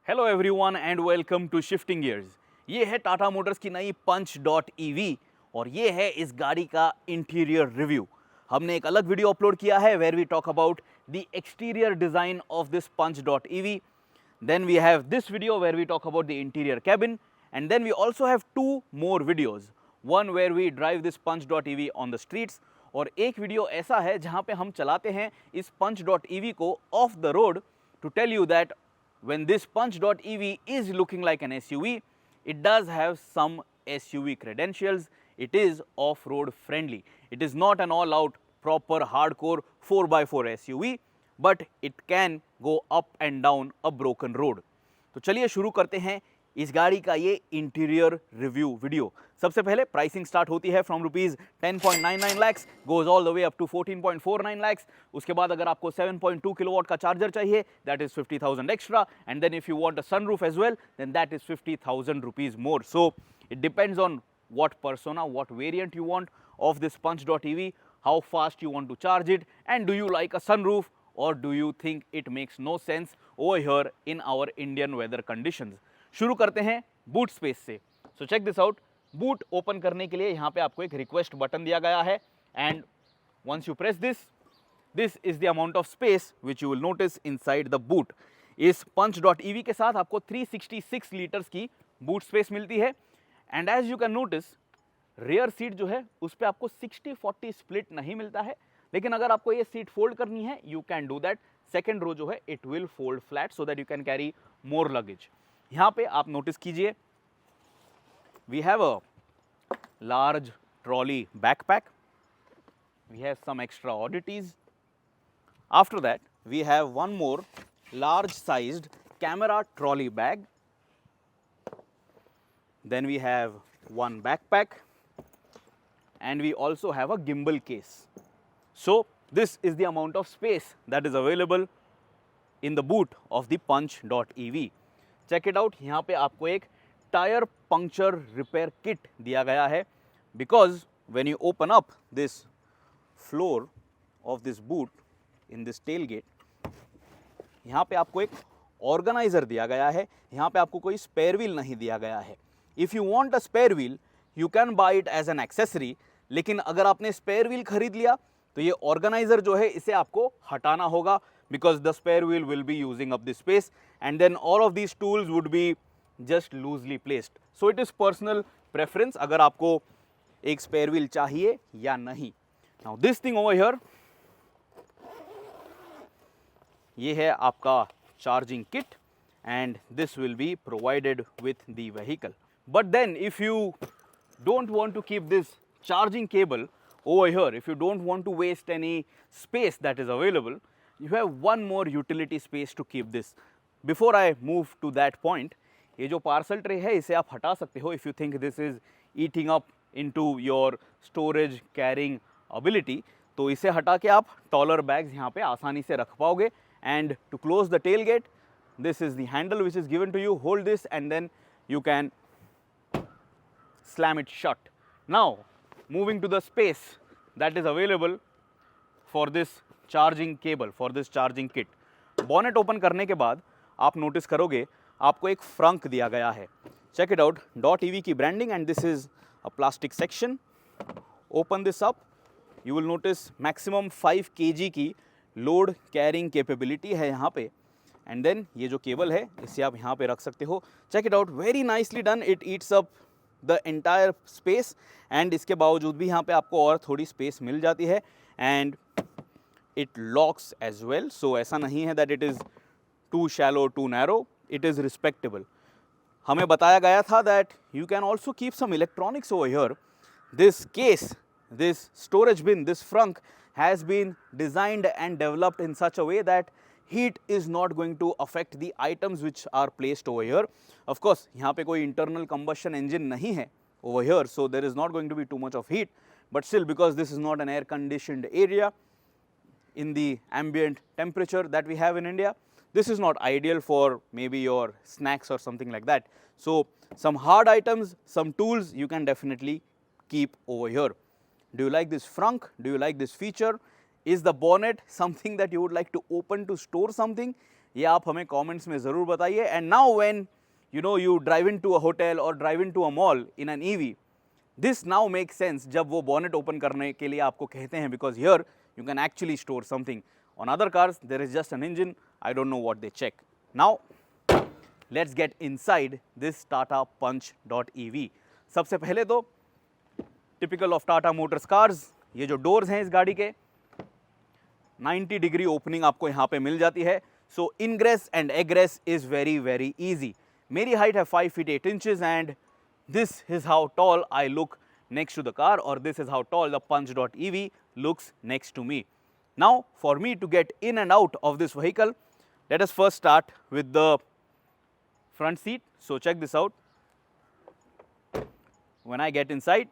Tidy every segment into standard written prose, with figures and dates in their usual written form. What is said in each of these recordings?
Hello everyone and welcome to shifting gears. ये है Tata Motors की नई पंच डॉट ईवी और ये है इस गाड़ी का इंटीरियर रिव्यू। हमने एक अलग वीडियो अपलोड किया है where we talk about the exterior design of this Punch dot EV. Then we have this video where we talk about the interior cabin, and then we also have two more videos. One where we drive this punch.ev on the streets और एक video ऐसा है जहाँ पे हम चलाते हैं इस punch.ev को off the road to tell you that when this punch.ev is looking like an SUV, it does have some SUV credentials. It is off-road friendly. It is not an all-out proper hardcore 4x4 SUV, but it can go up and down a broken road. तो चलिए शुरू करते हैं इस गाड़ी का ये interior review video. सबसे पहले प्राइसिंग स्टार्ट होती है from ₹10.99 lakhs, goes all the way up to 14.49 lakhs. उसके बाद अगर आपको 7.2 किलोवाट का चार्जर चाहिए that is 50,000 extra, and then if you want a sunroof as well then that is 50,000 rupees more. So it depends on what persona, what variant you want of this punch.ev, how fast you want to charge it, and do you like a sunroof or do you think it makes no sense over here in our Indian weather conditions. शुरू करते हैं boot space से. So check this out. Boot open करने के लिए यहाँ पे आपको एक रिक्वेस्ट बटन दिया गया है and once you press this is the amount of space which you will notice inside the boot. इस punch.ev के साथ आपको 366 लीटर्स की बूट स्पेस मिलती है and as you can notice rear seat जो है उस पर आपको 60-40 स्प्लिट नहीं मिलता है, लेकिन अगर आपको ये सीट फोल्ड करनी है you can do that. Second row जो है it will fold flat so that you can carry more luggage. यहाँ पे आप नोटिस कीजिए we have a large trolley backpack, we have some extra oddities. After that we have one more large sized camera trolley bag. Then we have one backpack and we also have a gimbal case. So this is the amount of space that is available in the boot of the punch.ev. Check it out. यहाँ पे आपको एक tyre puncture repair kit दिया गया है because when you open up this floor of this boot in this tailgate, यहाँ पे आपको एक ऑर्गेनाइजर दिया गया है. यहाँ पे आपको कोई स्पेयर व्हील नहीं दिया गया है. If you want a spare wheel you can buy it as an accessory, लेकिन अगर आपने स्पेयर व्हील खरीद लिया तो ये ऑर्गेनाइजर जो है इसे आपको हटाना होगा because the spare wheel will be using up the space and then all of these tools would be just loosely placed. So it is personal preference अगर आपको एक spare wheel चाहिए या नहीं. Now this thing over here, ये है आपका charging kit and this will be provided with the vehicle. But then if you don't want to keep this charging cable over here, if you don't want to waste any space that is available, you have one more utility space to keep this. Before I move to that point, ये जो parcel tray है इसे आप हटा सकते हो if you think this is eating up into your storage carrying ability. तो इसे हटा के आप taller bags यहाँ पे आसानी से रख पाओगे. And to close the tailgate, this is the handle which is given to you. Hold this and then you can slam it shut. Now moving to the space that is available for this charging cable, for this charging kit. Bonnet open करने के बाद आप notice करोगे आपको एक Frank दिया गया है. Check it out. .ev की branding and this is a plastic section. Open this up, you will notice maximum 5 kg की लोड कैरिंग कैपेबिलिटी है यहाँ पे. एंड देन ये जो केबल है इसे आप यहाँ पे रख सकते हो. Check it out, very nicely done. It eats up the entire space and इसके बावजूद भी यहाँ पे आपको और थोड़ी स्पेस मिल जाती है. And it locks as well, so ऐसा नहीं है that it is too shallow, too narrow. It is respectable. हमें बताया गया था that you can also keep some electronics over here. This case, this storage bin, this frunk has been designed and developed in such a way that heat is not going to affect the items which are placed over here. Of course यहाँ पे कोई internal combustion engine नहीं है over here, so there is not going to be too much of heat, but still because this is not an air conditioned area in the ambient temperature that we have in India, this is not ideal for maybe your snacks or something like that. So some hard items, some tools you can definitely keep over here. Do you like this frunk? Do you like this feature? Is the bonnet something that you would like to open to store something? ये आप हमें comments में ज़रूर बताइए। And now when you drive into a hotel or drive into a mall in an EV, this now makes sense जब वो bonnet open करने के लिए आपको कहते हैं, because here you can actually store something. On other cars there is just an engine. I don't know what they check. Now let's get inside this Tata Punch.EV. सबसे पहले तो typical of Tata Motors cars, ये जो doors हैं इस गाड़ी के 90 degree opening आपको यहाँ पे मिल जाती है. So ingress and egress is very very easy. मेरी हाइट है 5 feet 8 inches and this is how tall I look next to the car, or this is how tall the Punch.EV looks next to me. Now for me to get in and out of this vehicle, let us first start with the front seat. So check this out. When I get inside,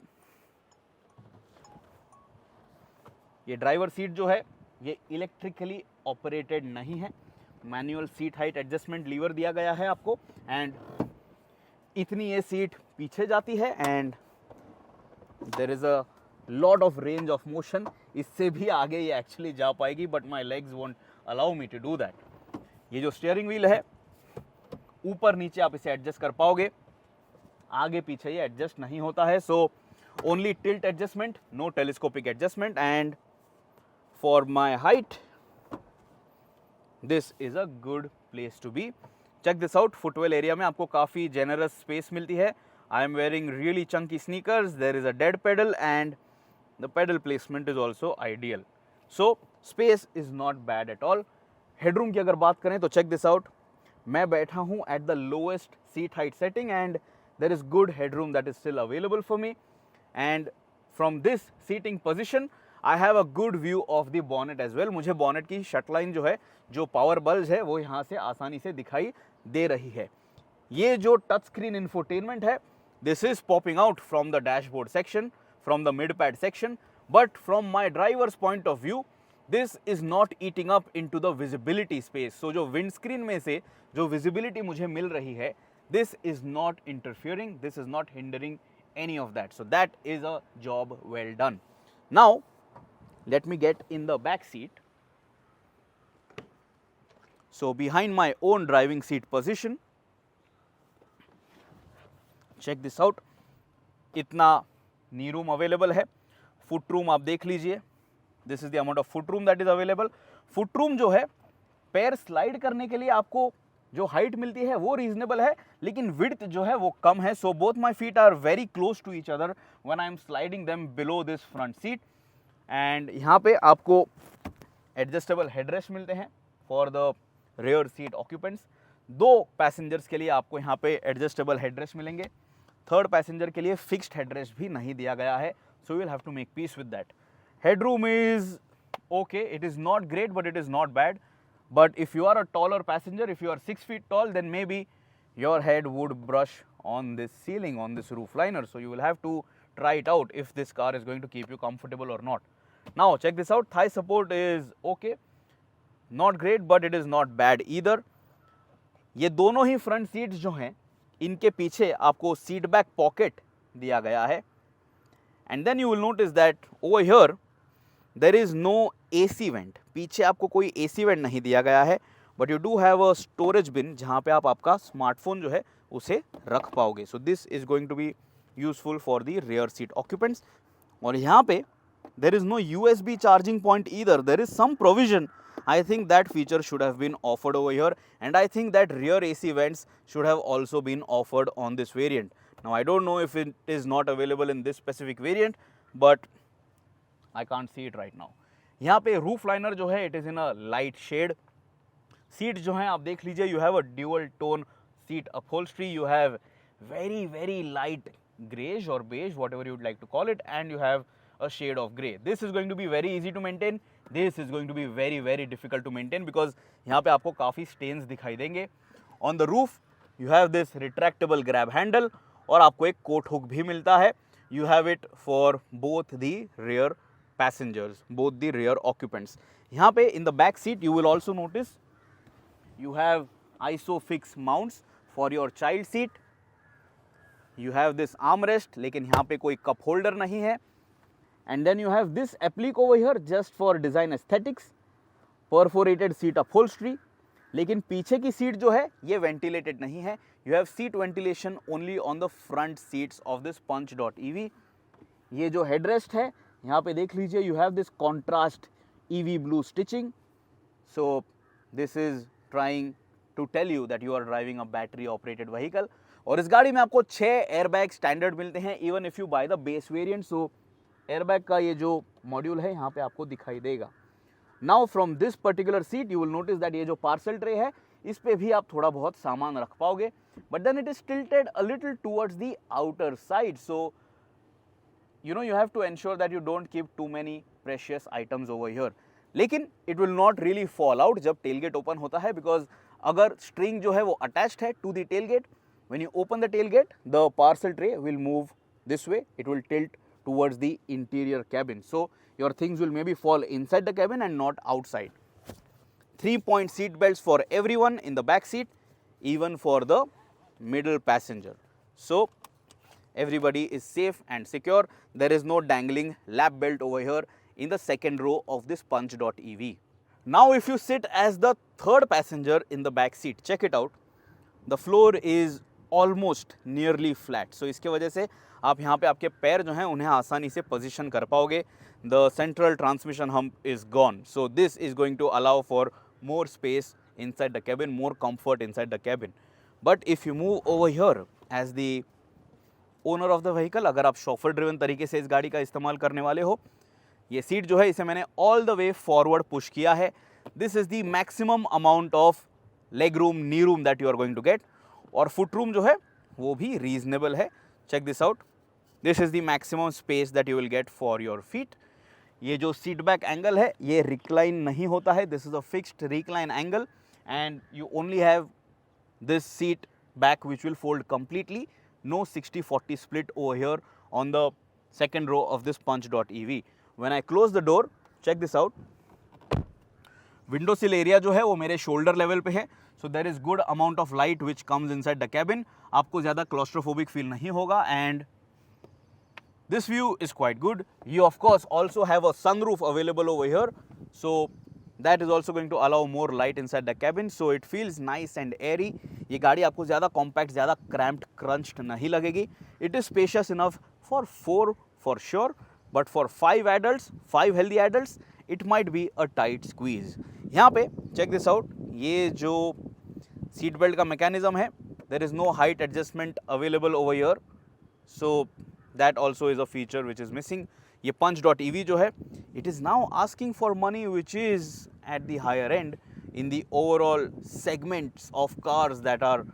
ये driver seat जो है ये electrically operated नहीं है. Manual seat height adjustment lever दिया गया है आपको, एंड इतनी ये सीट पीछे जाती है and there is a lot of range of motion. इससे भी आगे ये एक्चुअली जा पाएगी, but my legs won't allow me to do that. ये जो स्टीयरिंग व्हील है ऊपर नीचे आप इसे एडजस्ट कर पाओगे, आगे पीछे ये एडजस्ट नहीं होता है. So only tilt adjustment, no telescopic adjustment. And for my height this is a good place to be. Check this out. Footwell area में आपको काफ़ी जेनरस स्पेस मिलती है. I am wearing really chunky sneakers. There is a dead pedal and the pedal placement is also ideal. So space is not bad at all. Headroom की अगर बात करें तो चेक दिस आउट. मैं बैठा हूँ at the lowest seat height setting and there is good headroom that is still available for me. And from this seating position I have a good view of the bonnet as well. मुझे bonnet की shutline जो है, जो power bulb है, वो यहाँ से आसानी से दिखाई दे रही है. ये जो टच स्क्रीन इंफोटेनमेंट है, this is popping out from the dashboard section, from the mid pad section, but from my driver's point of view this is not eating up into the visibility space. So जो wind screen में से जो visibility मुझे मिल रही है, this is not interfering, this is not hindering any of that. So that is a job well done. Now let me get in the back seat. So behind my own driving seat position, check this out. इतना knee room available है. foot room आप देख लीजिए. This is the amount of foot room that is available. foot room जो है, पैर slide करने के लिए आपको जो हाइट मिलती है वो रीजनेबल है, लेकिन विड्थ जो है वो कम है. So both my feet are very close to each other when I am sliding them below this front seat. And यहाँ पे आपको एडजस्टेबल हेडरेस्ट मिलते हैं for the rear seat occupants. 2 passengers के लिए आपको यहाँ पे एडजस्टेबल हेडरेस्ट मिलेंगे. 3rd पैसेंजर के लिए फिक्स्ड हेडरेस्ट भी नहीं दिया गया है, so you will have to make peace with that. Headroom is okay, it is not great but it is not bad. But if you are a taller passenger, if you are 6 feet tall, then maybe your head would brush on this ceiling, on this roof liner. So you will have to try it out if this car is going to keep you comfortable or not. Now check this out. Thigh support is okay, not great, but it is not bad either. ये दोनों ही front seats जो हैं, इनके पीछे आपको seat back pocket दिया गया है. And then you will notice that over here there is no AC vent. पीछे आपको कोई AC वेंट नहीं दिया गया है, but you do have a storage bin जहाँ पे आप आपका स्मार्टफोन जो है उसे रख पाओगे. So this is going to be useful for the rear seat occupants. और यहाँ पे there is no USB charging point either. There is some provision. I think that feature should have been offered over here, and I think that rear AC vents should have also been offered on this variant. Now I don't know if it is not available in this specific variant, but I can't see it right now. यहाँ पे roof liner जो है it is in a light shade. Seat जो है आप देख लीजिए, you have a dual tone seat upholstery. You have very very light greys और beige, whatever you'd like to call it, and you have a shade of grey. This is going to be very easy to maintain. This is going to be very very difficult to maintain, because यहाँ पे आपको काफ़ी stains दिखाई देंगे. On the roof you have this retractable grab handle, और आपको एक coat hook भी मिलता है. You have it for both the rear passengers, both the rear occupants. यहाँ पे in the back seat you will also notice you have ISOFIX mounts for your child seat. You have this armrest, लेकिन यहाँ पे कोई cup holder नहीं है. And then you have this applique over here just for design aesthetics. Perforated seat upholstery. लेकिन पीछे की seat जो है ये वेंटिलेटेड नहीं है। You have seat ventilation only on the front seats of this punch.ev। ये जो हेडरेस्ट है यहाँ पे देख लीजिए, you have this contrast EV blue stitching. So this is trying to tell you that you are driving a battery operated vehicle. और इस गाड़ी में आपको 6 एयरबैग स्टैंडर्ड मिलते हैं even if you by the base variant. So airbag का ये जो मॉड्यूल है यहाँ पे आपको दिखाई देगा। Now from this particular seat you will notice that ये जो पार्सल ट्रे है इस पे भी आप थोड़ा बहुत सामान रख पाओगे, but then it is tilted a little towards the outer side. So you know you have to ensure that you don't keep too many precious items over here। लेकिन it will not really fall out जब tailgate open होता है, because अगर string जो है वो attached है to the tailgate, when you open the tailgate the parcel tray will move this way, it will tilt towards the interior cabin, so your things will maybe fall inside the cabin and not outside। 3-point seat belts for everyone in the back seat, even for the middle passenger, so everybody is safe and secure। There is no dangling lap belt over here in the second row of this punch.ev। Now if you sit as the third passenger in the back seat, check it out, the floor is almost nearly flat। so इसके वजह से आप यहाँ पे आपके पैर जो हैं उन्हें आसानी से पोजीशन कर पाओगे। The central transmission hump is gone, so this is going to allow for more space inside the cabin, more comfort inside the cabin। But if you move over here as the owner of the vehicle, अगर आप chauffeur driven तरीके से इस गाड़ी का इस्तेमाल करने वाले हो, ये सीट जो है इसे मैंने all the way forward push किया है। This is the maximum amount of leg room, knee room that you are going to get, और फुट रूम जो है वो भी रीजनेबल है। Check this out, this is the maximum space that you will get for your feet. ये जो seat back angle है ये रिक्लाइन नहीं होता है, this is a fixed recline angle and you only have this seat back which will fold completely। No 60-40 split over here on the second row of this punch.ev। when I close the door, check this out, window sill area जो है वो मेरे shoulder level पे है, so there is good amount of light which comes inside the cabin। आपको ज़्यादा claustrophobic feel नहीं होगा and this view is quite good। you of course also have a sunroof available over here, so that is also going to allow more light inside the cabin, so it feels nice and airy। ये गाड़ी आपको ज़्यादा compact, ज़्यादा cramped, crunched नहीं लगेगी। It is spacious enough for 4 for sure, but for 5 adults, 5 healthy adults, it might be a tight squeeze। यहाँ पे check this out, ये जो seat belt का mechanism है, there is no height adjustment available over here, so that also is a feature which is missing। ये punch.ev जो है, it is now asking for money which is at the higher end in the overall segments of cars that are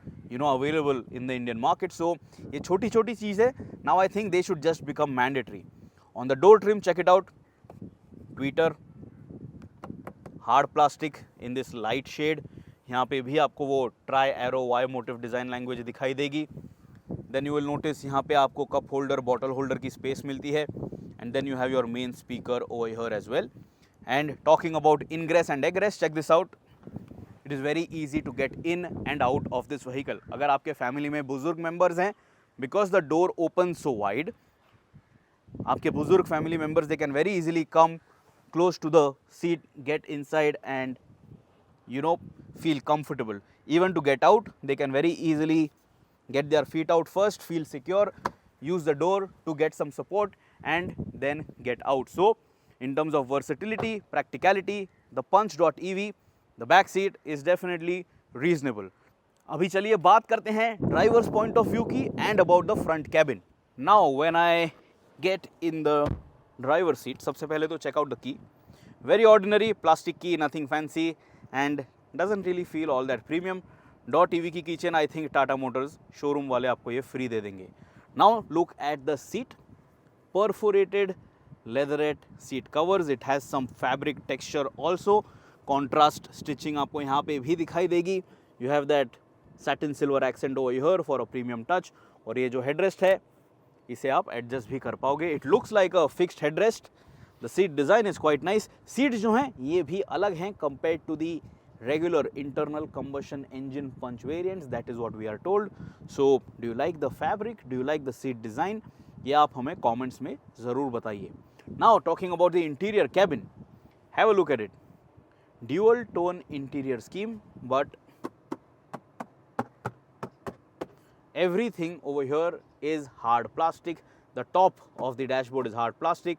available in the Indian market। so ये छोटी छोटी चीज़ है, now I think they should just become mandatory। on the door trim, check it out, tweeter, hard plastic in this light shade। यहाँ पे भी आपको वो tri arrow Y motif design language दिखाई देगी। then you will notice यहाँ पे आपको कप होल्डर, बॉटल होल्डर की स्पेस मिलती है and then you have your main speaker over here as well। and talking about ingress and egress, check this out, it is very easy to get in and out of this vehicle। अगर आपके family में बुजुर्ग members हैं, because the door opens so wide, आपके बुजुर्ग family members they can very easily come close to the seat, get inside and feel comfortable। even to get out they can very easily get their feet out first, feel secure, use the door to get some support and then get out। so in terms of versatility, practicality, the punch.ev, the back seat is definitely reasonable। अभी चलिए बात करते हैं drivers point of view की and about the front cabin। now when I get in the driver seat, सबसे पहले तो check out the key, very ordinary plastic key, nothing fancy and doesn't really feel all that premium। .ev की keychain I think Tata Motors showroom वाले आपको ये free दे देंगे। Now look at the seat, perforated leatherette seat covers, it has some fabric texture also, contrast stitching आपको यहाँ पे भी दिखाई देगी। you have that satin silver accent over here for a premium touch। और ये जो headrest है इसे आप adjust भी कर पाओगे। it looks like a fixed headrest। the seat design is quite nice। seats जो हैं ये भी अलग हैं compared to the regular internal combustion engine punch variants, that is what we are told। so do you like the fabric, do you like the seat design, ये आप हमें comments में ज़रूर बताइए। now talking about the interior cabin, have a look at it, dual tone interior scheme, but everything over here is hard plastic. The top of the dashboard is hard plastic,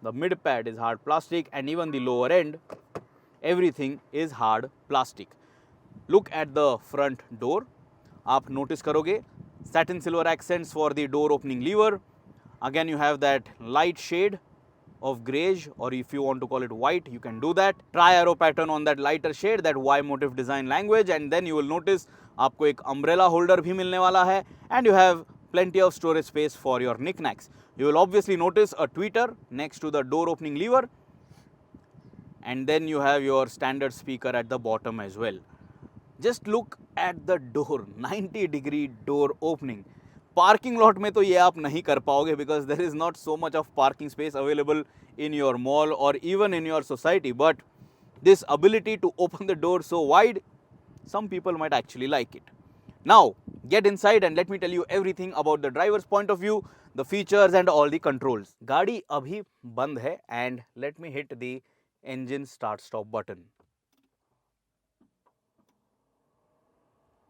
the mid pad is hard plastic, and even the lower end, everything is hard plastic. Look at the front door. आप notice करोगे satin silver accents for the door opening lever. Again you have that light shade of greyish, or if you want to call it white, you can do that. Tri arrow pattern on that lighter shade, that Y motif design language, and then you will notice आपको एक umbrella holder भी मिलने वाला है, and you have plenty of storage space for your knickknacks. You will obviously notice a tweeter next to the door opening lever, and then you have your standard speaker at the bottom as well. Just look at the door, 90-degree door opening. Parking lot में तो ये आप नहीं कर पाओगे, because there is not so much of parking space available in your mall और even in your society, but this ability to open the door so wide, some people might actually like it. Now get inside and let me tell you everything about the driver's point of view, the features and all the controls. गाड़ी अभी बंद है and let me hit the engine start stop button.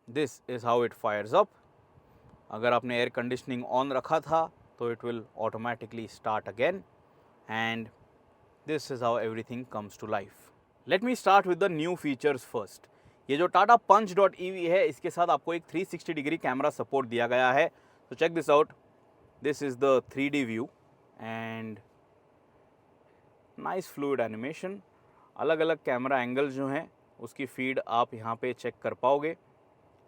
This is how it fires up. अगर आपने air conditioning on रखा था तो it will automatically start again, and this is how everything comes to life. Let me start with the new features first. ये जो टाटा पंच dot EV है, इसके साथ आपको एक 360 डिग्री कैमरा सपोर्ट दिया गया है. तो check this out. This is the 3D view and nice fluid animation. अलग अलग कैमरा एंगल्स जो हैं उसकी फीड आप यहाँ पे चेक कर पाओगे,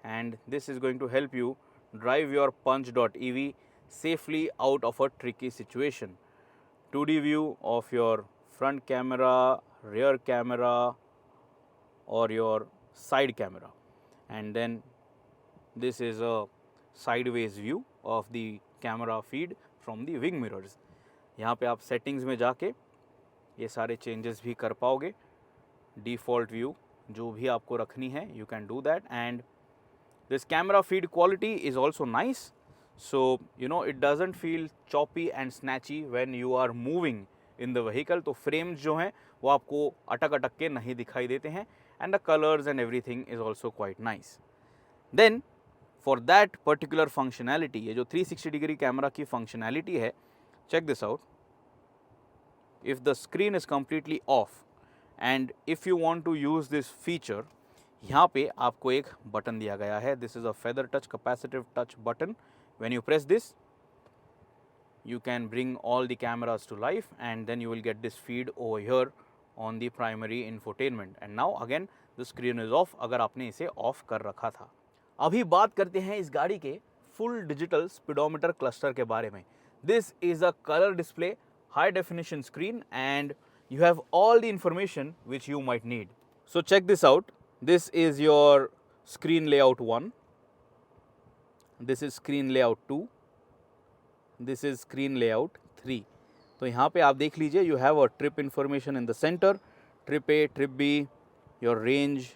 and this is going to help you drive your punch.ev safely out of a tricky situation. 2D view of your front camera, rear camera or your side camera, and then this is a sideways view of the camera feed from the wing mirrors. यहाँ पे आप settings में जाके ये सारे changes भी कर पाओगे. Default view जो भी आपको रखनी है you can do that, and this camera feed quality is also nice, so you know it doesn't feel choppy and snatchy when you are moving in the vehicle. तो frames जो हैं वो आपको अटक के नहीं दिखाई देते हैं, and the colors and everything is also quite nice. Then for that particular functionality, ये जो 360 degree camera की functionality है, check this out. If the screen is completely off and if you want to use this feature, यहाँ पे आपको एक button दिया गया है. This is a feather touch capacitive touch button. When you press this you can bring all the cameras to life, and then you will get this feed over here on the primary infotainment. And now again the screen is off अगर आपने इसे of कर रखा था. अभी बात करते हैं इस गाड़ी के फुल डिजिटल स्पीडोमीटर क्लस्टर के बारे में. This is a colour display, high definition screen, and you have all the information which you might need. So check this out. This is your screen layout 1. This is screen layout 2. This is screen layout 3. तो यहाँ पे आप देख लीजिए, you have a trip information in the center, trip A, trip B, your range.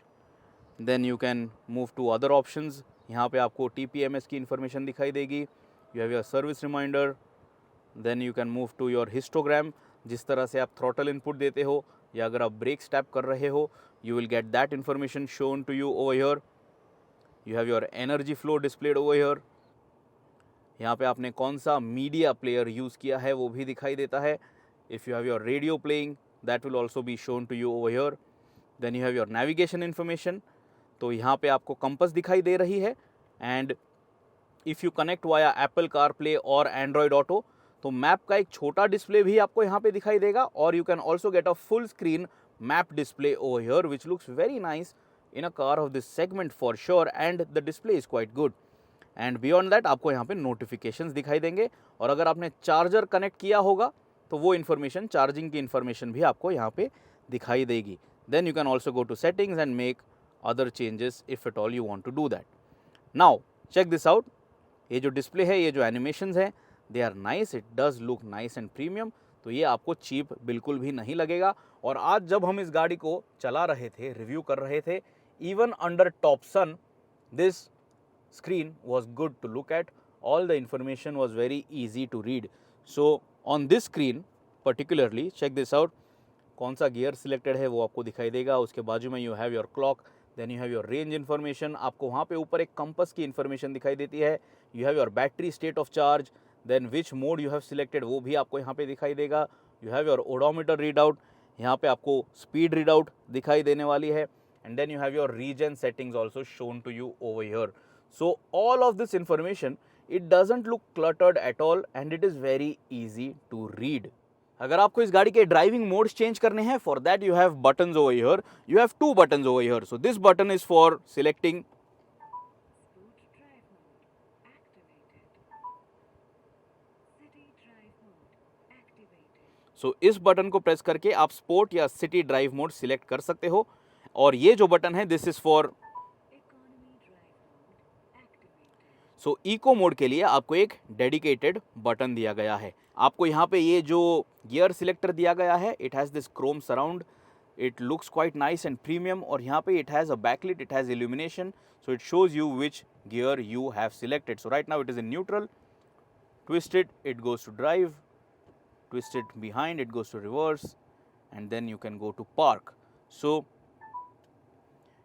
Then you can move to other options. यहाँ पे आपको TPMS की information दिखाई देगी. You have your service reminder. Then you can move to your histogram. जिस तरह से आप throttle input देते हो या अगर आप brake step कर रहे हो, you will get that information shown to you over here. You have your energy flow displayed over here. यहाँ पे आपने कौन सा मीडिया प्लेयर यूज़ किया है वो भी दिखाई देता है. If you have your radio playing, that will also be shown to you over here. Then you have your navigation information. तो यहाँ पे आपको कंपास दिखाई दे रही है, and if you connect via Apple CarPlay or Android Auto, तो map का एक छोटा डिस्प्ले भी आपको यहाँ पे दिखाई देगा, और you can also get a full screen map display over here which looks very nice in a car of this segment for sure, and the display is quite good. And beyond that आपको यहाँ पे notifications दिखाई देंगे, और अगर आपने charger connect किया होगा तो वो इन्फॉर्मेशन, चार्जिंग की इन्फॉर्मेशन भी आपको यहाँ पे दिखाई देगी. Then you can also go to settings and make other changes if at all you want to do that. Now check this out. ये जो डिस्प्ले है, ये जो एनिमेशंस हैं, they are nice. It does look nice and premium. तो ये आपको cheap बिल्कुल भी नहीं लगेगा. और आज जब हम इस गाड़ी को चला रहे थे, रिव्यू कर रहे थे, even under top sun, this screen was good to look at. All the information was very easy to read. So on this screen particularly, check this out, कौन सा गियर सिलेक्टेड है वो आपको दिखाई देगा। उसके बाजू में you have your clock, then you have your range information, आपको वहाँ पे ऊपर एक कंपस की इन्फॉर्मेशन दिखाई देती है। You have your battery state of charge, then which mode you have selected वो भी आपको यहाँ पे दिखाई देगा। You have your odometer read out, यहाँ पे आपको स्पीड रीड आउट दिखाई देने वाली है। And then you have your region settings also shown to you over here. So all of this information, it doesn't look cluttered at all and it is very easy to read. अगर आपको इस गाड़ी के driving modes change करने हैं, for that you have buttons over here. You have 2 buttons over here. So this button is for selecting इस button को press करके आप स्पोर्ट या सिटी ड्राइव मोड सिलेक्ट कर सकते हो। और ये जो बटन है this is for eco mode के लिए आपको एक डेडिकेटेड बटन दिया गया है। आपको यहाँ पे ये जो गियर सिलेक्टर दिया गया है, it has this Chrome surround, it looks quite nice and premium. और यहाँ पे it has a backlit, it has illumination, so it shows you which gear you have selected. So right now it is in neutral, twisted it goes to drive, twisted behind it goes to reverse, and then you can go to park. So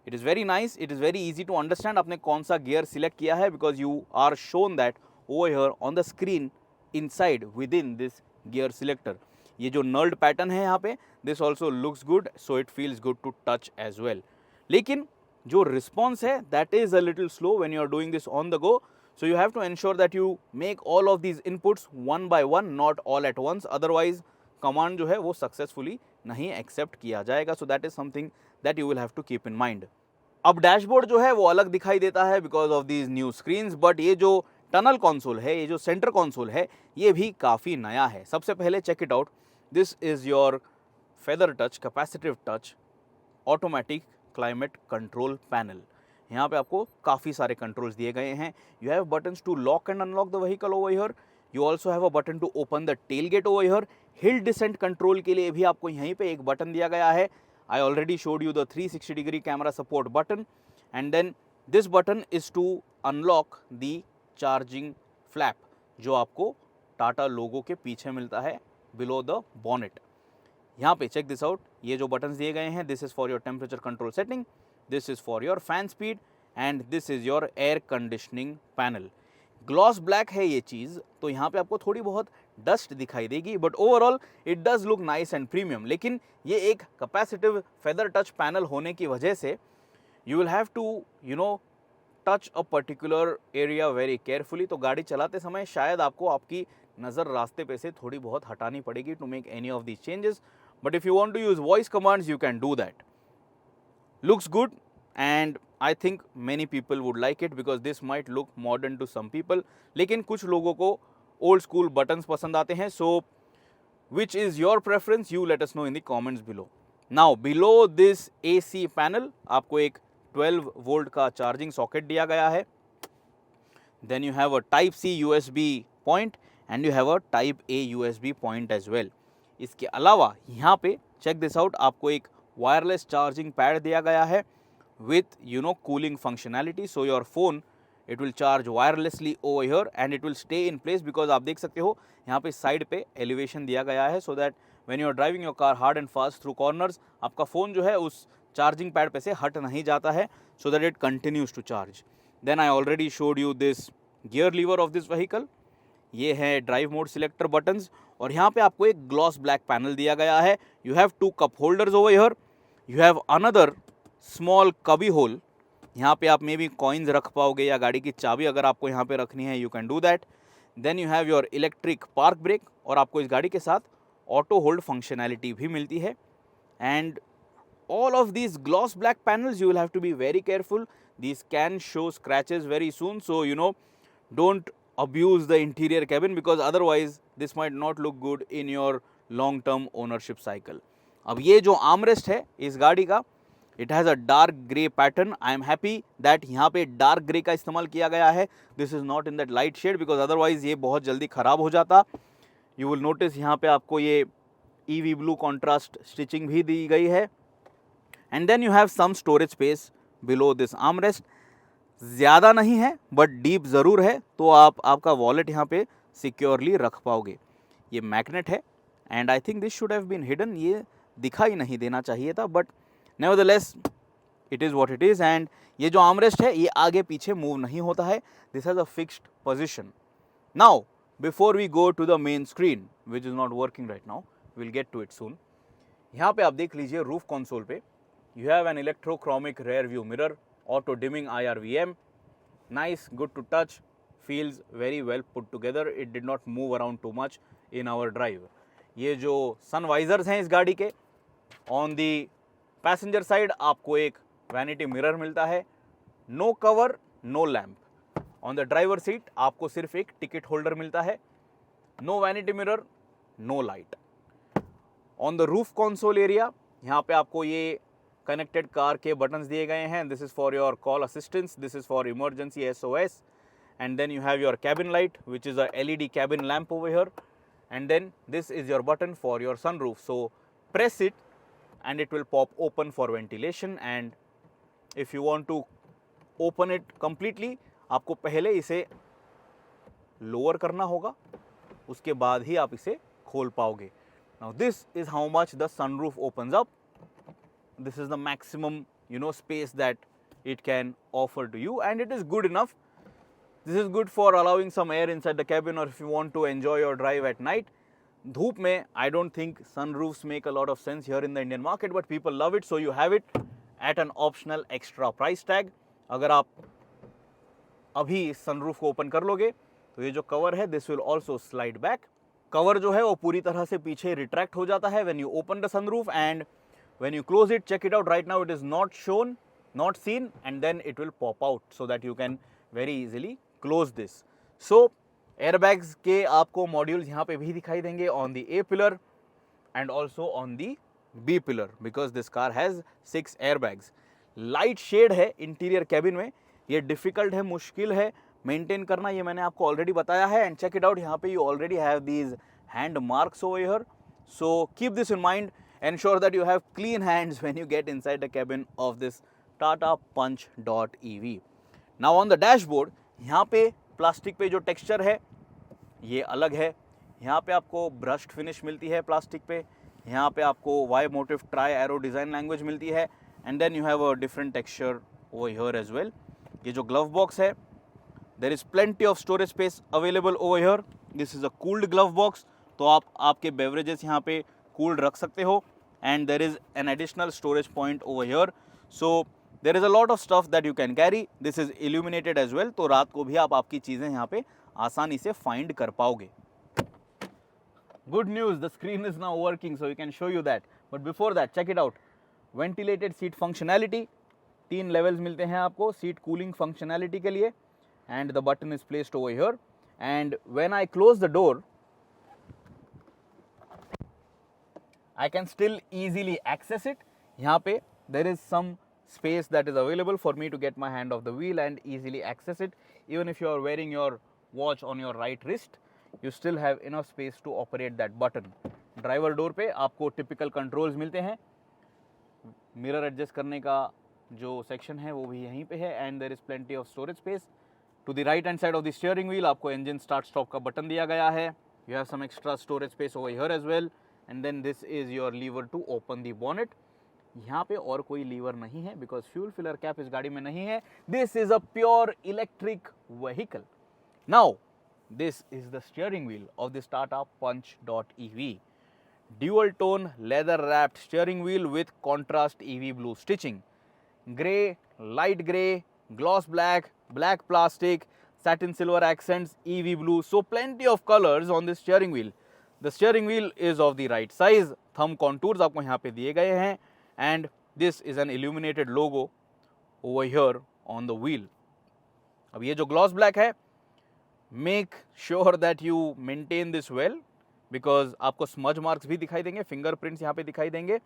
it is very nice, it is very easy to understand आपने कौन सा gear select किया है, because you are shown that over here on the screen inside within this gear selector. ये जो nerd pattern है यहाँ पे, this also looks good, so it feels good to touch as well. लेकिन जो response है that is a little slow when you are doing this on the go. So you have to ensure that you make all of these inputs one by one, not all at once. Otherwise, command जो है वो successfully नहीं accept किया जाएगा. So that is something that you will have to keep in mind. अब dashboard जो है वो अलग दिखाई देता है because of these new screens. But ये जो टनल कंसोल है, ये जो सेंटर कंसोल है, ये भी काफ़ी नया है। सबसे पहले check it out, this is your feather touch capacitive touch automatic climate control panel. यहाँ पे आपको काफ़ी सारे कंट्रोल्स दिए गए हैं। You have buttons to lock and unlock the vehicle over here. You also have a button to open the tailgate over here. Hill descent control के लिए भी आपको यहीं पे एक बटन दिया गया है। I already showed you the 360 degree camera support button. And then this button is to unlock the charging flap, जो आपको टाटा लोगो के पीछे मिलता है बिलो द बॉनेट। यहाँ पे चेक दिस आउट, ये जो बटन्स दिए गए हैं, this is for your temperature control setting, this is for your fan speed, and this is your air conditioning panel. Gloss black है ये चीज़, तो यहाँ पे आपको थोड़ी बहुत डस्ट दिखाई देगी, but overall it does look nice and premium. लेकिन ये एक कैपेसिटिव फेदर टच पैनल होने की वजह से you will have to touch a particular area very carefully. तो गाड़ी चलाते समय शायद आपको आपकी नज़र रास्ते पे से थोड़ी बहुत हटानी पड़ेगी to make any of these changes, but if you want to use voice commands you can do that. Looks good, and I think many people would like it because this might look modern to some people. लेकिन कुछ लोगों को old school buttons पसंद आते हैं. So which is your preference? You let us know in the comments below. Now below this AC panel आपको एक 12 volt का चार्जिंग सॉकेट दिया गया है. Then you have a Type C USB point and you have a Type A USB point as well. इसके अलावा यहाँ पे check this out, आपको एक वायरलेस चार्जिंग पैड दिया गया है with cooling functionality. So your phone it will charge wirelessly over here and it will stay in place, because आप देख सकते हो यहाँ पे साइड पे एलिवेशन दिया गया है so that when you are driving your car hard and fast through corners, आपका फ़ोन जो है उस चार्जिंग पैड पे से हट नहीं जाता है, so that it continues to charge. Then I already showed you this gear lever of this vehicle. ये है ड्राइव मोड सिलेक्टर बटन्स, और यहाँ पे आपको एक ग्लॉस ब्लैक पैनल दिया गया है. You have 2 cup holders over here. You have another small कबी होल. यहाँ पे आप मे बी कॉइन्स रख पाओगे या गाड़ी की चाबी अगर आपको यहाँ पे रखनी है, you can do that. Then you have your electric park brake, और आपको इस गाड़ी के साथ ऑटो होल्ड फंक्शनैलिटी भी मिलती है. And all of these gloss black panels you will have to be very careful. These can show scratches very soon, so don't abuse the interior cabin because otherwise this might not look good in your long term ownership cycle. अब ये जो armrest है इस गाड़ी का, it has a dark grey pattern. I am happy that यहाँ पे dark grey का इस्तेमाल किया गया है. This is not in that light shade because otherwise ये बहुत जल्दी ख़राब हो जाता. You will notice यहाँ पे आपको ये EV blue contrast stitching भी दी गई है. And then you have some storage space below this armrest. ज़्यादा नहीं है बट डीप ज़रूर है, तो आप आपका वॉलेट यहाँ पे सिक्योरली रख पाओगे. ये मैग्नेट है and I think this should have been hidden. ये दिखाई नहीं देना चाहिए था, but nevertheless it is what it is. And ये जो आर्मरेस्ट है ये आगे पीछे मूव नहीं होता है, this has a fixed position. Now before we go to the main screen which is not working right now, will get to it soon. यहाँ पे आप देख लीजिए रूफ कंसोल पे you have an electrochromic rear view mirror, auto dimming IRVM, nice, good to touch, feels very well put together, it did not move around too much in our drive। ये जो सन visors हैं इस गाड़ी के, on the passenger side आपको एक vanity mirror मिलता है, no cover no lamp. On the driver seat आपको सिर्फ एक टिकट होल्डर मिलता है, no vanity mirror no light. On the roof console area यहाँ पे आपको ये कनेक्टेड कार के बटन्स दिए गए हैं, this is for your call assistance, this is for emergency SOS, and then you have your cabin light which is a LED cabin lamp over here, and then this is your button for your sunroof, so press it and it will pop open for ventilation। and if you want to open it completely आपको पहले इसे lower करना होगा, उसके बाद ही आप इसे खोल पाओगे। now this is how much the sunroof opens up, this is the maximum space that it can offer to you, and it is good enough। This is good for allowing some air inside the cabin, or if you want to enjoy your drive at night। धूप में I don't think sunroofs make a lot of sense here in the Indian market, but people love it, so you have it at an optional extra price tag। अगर आप अभी इस sunroof को open कर लोगे तो ये जो कवर है this will also slide back। Cover जो है वो पूरी तरह से पीछे रिट्रैक्ट हो जाता है when you open the sunroof, and when you close it, check it out right now, it is not shown, not seen, and then it will pop out so that you can very easily close this। so airbags के आपको modules यहाँ पे भी दिखाई देंगे on the A pillar and also on the B pillar, because this car has 6 airbags। Light shade है interior cabin में, ये डिफिकल्ट है, मुश्किल है मेंटेन करना, ये मैंने आपको ऑलरेडी बताया है। एंड चेक इट आउट, यहाँ पे you already have these hand marks over here, so keep this in mind, ensure that you have clean hands when you get inside the cabin of this Tata Punch.EV। now on the dashboard यहाँ पे plastic पे जो texture है ये अलग है, यहाँ पे आपको ब्रश्ड फिनिश मिलती है प्लास्टिक पे, यहाँ पे आपको Y motif tri arrow design language मिलती है, and then you have a different texture over here as well. ये जो ग्लव बॉक्स है, there is plenty of storage space available over here, this is a cooled glove box, तो आप आपके beverages यहाँ पे कूल्ड रख सकते हो, and there is an additional storage point over here, so there is a lot of stuff that you can carry। this is illuminated as well, तो रात को भी आप आपकी चीज़ें यहाँ पे आसानी से फाइंड कर पाओगे। good news, the screen is now working, so we can show you that, but before that check it out, ventilated seat functionality, 3 levels मिलते हैं आपको सीट कूलिंग फंक्शनैलिटी के लिए, and the button is placed over here, and when I close the door I can still easily access it। यहाँ पे there is some space that is available for me to get my hand off the wheel and easily access it। even if you are wearing your watch on your right wrist, you still have enough space to operate that button। Driver door पे आपको typical controls मिलते हैं, mirror adjust करने का जो section है वो भी यहीं पे है, and there is plenty of storage space. To the right hand side of the steering wheel आपको इंजन स्टार्ट स्टॉप का बटन दिया गया है, you have some extra storage space over here as well, and then this is your lever to open the bonnet। यहाँ पे और कोई liver नहीं है because fuel filler cap इस गाड़ी में नहीं है, this is a pure electric vehicle। now this is the steering wheel of this Tata Punch.EV, dual tone leather wrapped steering wheel with contrast EV blue stitching, grey, light grey, gloss black, black plastic, satin silver accents, EV blue, so plenty of colors on this steering wheel। The steering wheel is of the right size, thumb contours आपको यहाँ पे दिए गए हैं, and this is an illuminated logo over here on the wheel। अब ये जो gloss black है, make sure that you maintain this well, because आपको smudge marks भी दिखाई देंगे, fingerprints यहाँ पे दिखाई देंगे,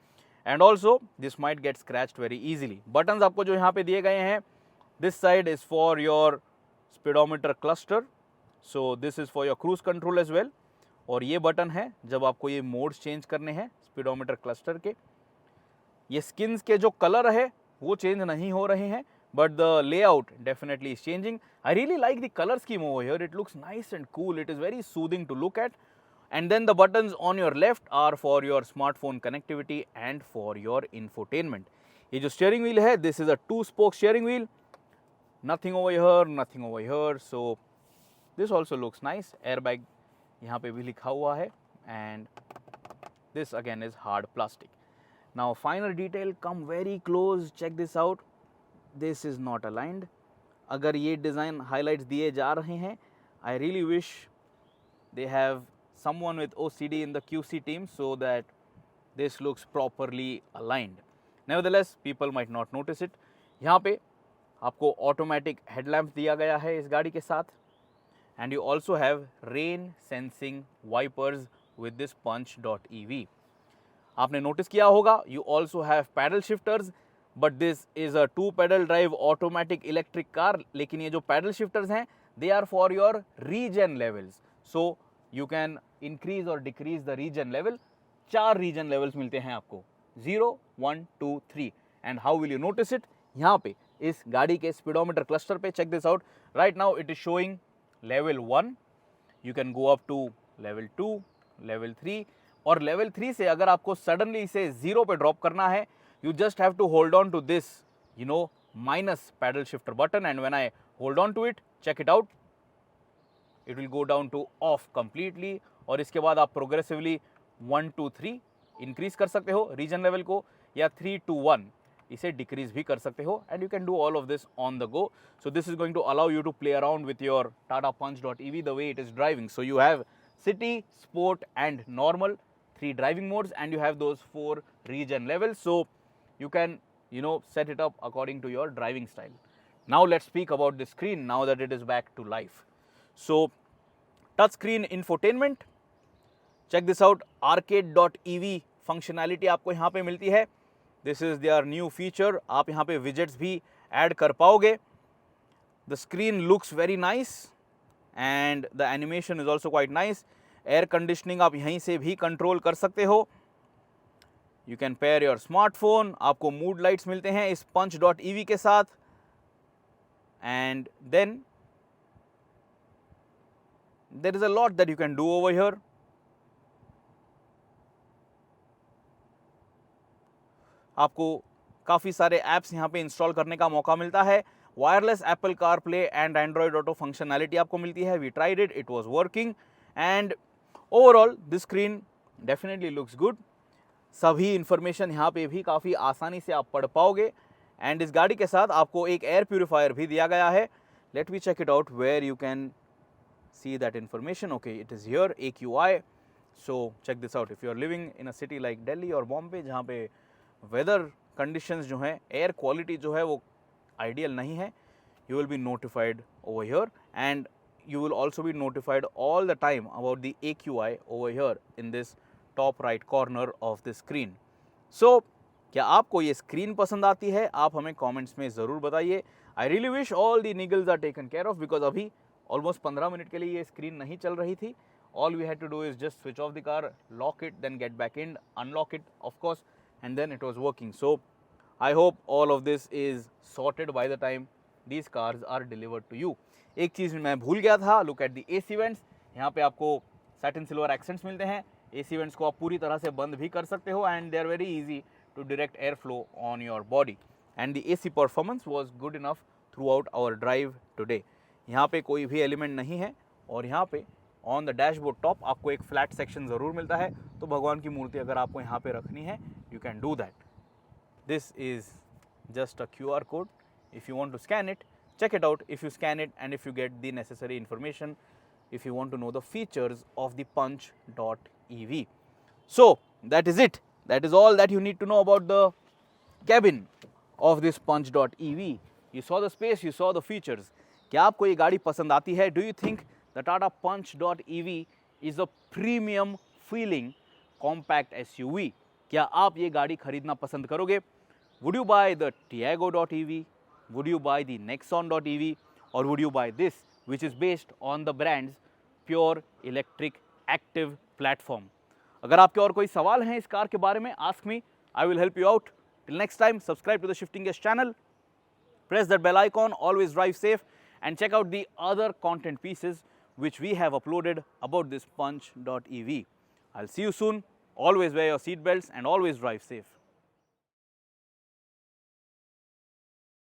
and also this might get scratched very easily। buttons आपको जो यहाँ पे दिए गए हैं, this side is for your speedometer cluster, so this is for your cruise control as well, और ये बटन है जब आपको ये मोड्स चेंज करने हैं स्पीडोमीटर क्लस्टर के। ये स्किन्स के जो कलर है वो चेंज नहीं हो रहे हैं, but the layout definitely is changing. I really like the colour scheme over here, it looks nice and cool, it is very soothing to look at. And then the buttons on your left are for your smartphone connectivity and for your infotainment. ये जो steering wheel है, this is a 2-spoke steering wheel. Nothing over here, nothing over here. So this also looks nice. Airbag यहाँ पे भी लिखा हुआ है, and this again is hard plastic. Now finer detail, come very close, check this out. This is not aligned. अगर ये design highlights दिए जा रहे हैं, I really wish they have someone with OCD in the QC team so that this looks properly aligned. Nevertheless, people might not notice it. यहाँ पे आपको automatic headlamp दिया गया है इस गाड़ी के साथ, and you also have rain sensing wipers with this Punch.ev. आपने नोटिस किया होगा, you also have paddle shifters, but this is a 2-pedal drive automatic electric car. लेकिन ये जो paddle shifters हैं, they are for your regen levels. So you can increase or decrease the regen level. 4 regen levels मिलते हैं आपको, 0, 1, 2, 3. And how will you notice it? यहाँ पे इस गाड़ी के speedometer cluster पे, check this out. Right now it is showing level 1. You can go up to level 2, level 3. और level 3 से अगर आपको suddenly इसे 0 पे drop करना है, you just have to hold on to this, minus paddle shifter button, and when I hold on to it, check it out, it will go down to off completely. और इसके बाद आप progressively 1, 2, 3 increase कर सकते हो region level को, या 3, 2, 1 इसे decrease भी कर सकते हो, and you can do all of this on the go. So this is going to allow you to play around with your Tata Punch.ev the way it is driving. So you have city, sport and normal, 3 driving modes, and you have those 4 regen levels. So you can set it up according to your driving style. Now let's speak about the screen now that it is back to life. So touchscreen infotainment, check this out. Arcade.ev functionality आपको यहाँ पे मिलती है. This is their new feature. आप यहाँ पे widgets भी add कर पाओगे. The screen looks very nice and the animation is also quite nice. Air conditioning आप यहीं से भी control कर सकते हो. You can pair your smartphone. आपको mood lights मिलते हैं इस Punch.ev के साथ. And then there is a lot that you can do over here. आपको काफ़ी सारे apps यहाँ पे install करने का मौका मिलता है. Wireless Apple CarPlay and Android Auto functionality आपको मिलती है. We tried it, it was working, and overall this screen definitely looks good. सभी इन्फॉर्मेशन यहाँ पे भी काफ़ी आसानी से आप पढ़ पाओगे, एंड इस गाड़ी के साथ आपको एक एयर प्यूरिफायर भी दिया गया है. Let me check it out where you can see that information. Okay, it is here, AQI. So check this out. If you are living in a city like Delhi और बॉम्बे जहाँ पे वेदर कंडीशंस जो हैं, air quality जो है वो ideal नहीं है, you will be notified over here, and you will also be notified all the time about the AQI over here in this top right corner of the screen. So क्या आपको ये screen पसंद आती है? आप हमें कमेंट्स में ज़रूर बताइए. I really wish all the niggles are taken care of, because अभी ऑलमोस्ट 15 मिनट के लिए ये स्क्रीन नहीं चल रही थी. All we had to do is just switch off the car, lock it, then get back in, unlock it of course, and then it was working. So I hope all of this is sorted by the time these cars are delivered to you. एक चीज़ मैं भूल गया था, look at the AC vents. यहाँ पे आपको satin silver accents मिलते हैं. AC वेंट्स को आप पूरी तरह से बंद भी कर सकते हो, and they are very easy to direct air flow on your body, and the AC performance was good enough throughout our drive today. यहाँ पे कोई भी एलिमेंट नहीं है, और यहाँ पे ऑन द डैशबोर्ड टॉप आपको एक फ्लैट सेक्शन ज़रूर मिलता है. तो भगवान की मूर्ति अगर आपको यहाँ पे रखनी है, you can do that. This is just a QR code. If you want to scan it, check it out. If you scan it and if you get the necessary information, if you want to know the features of the Punch.ev. So that is it. That is all that you need to know about the cabin of this Punch.ev. You saw the space, you saw the features. क्या आपको ये गाड़ी पसंद आती है? Do you think the Tata Punch.ev is a premium feeling compact SUV? क्या आप ये गाड़ी खरीदना पसंद करोगे? Would you buy the Tiago.ev? Would you buy the Nexon.ev, or would you buy this, which is based on the brand's pure electric active platform? अगर आपके और कोई सवाल हैं इस कार के बारे में, ask me, I will help you out. Till next time, subscribe to the Shifting Gears channel, press that bell icon, always drive safe, and check out the other content pieces which we have uploaded about this Punch.ev. I'll see you soon. Always wear your seat belts and always drive safe.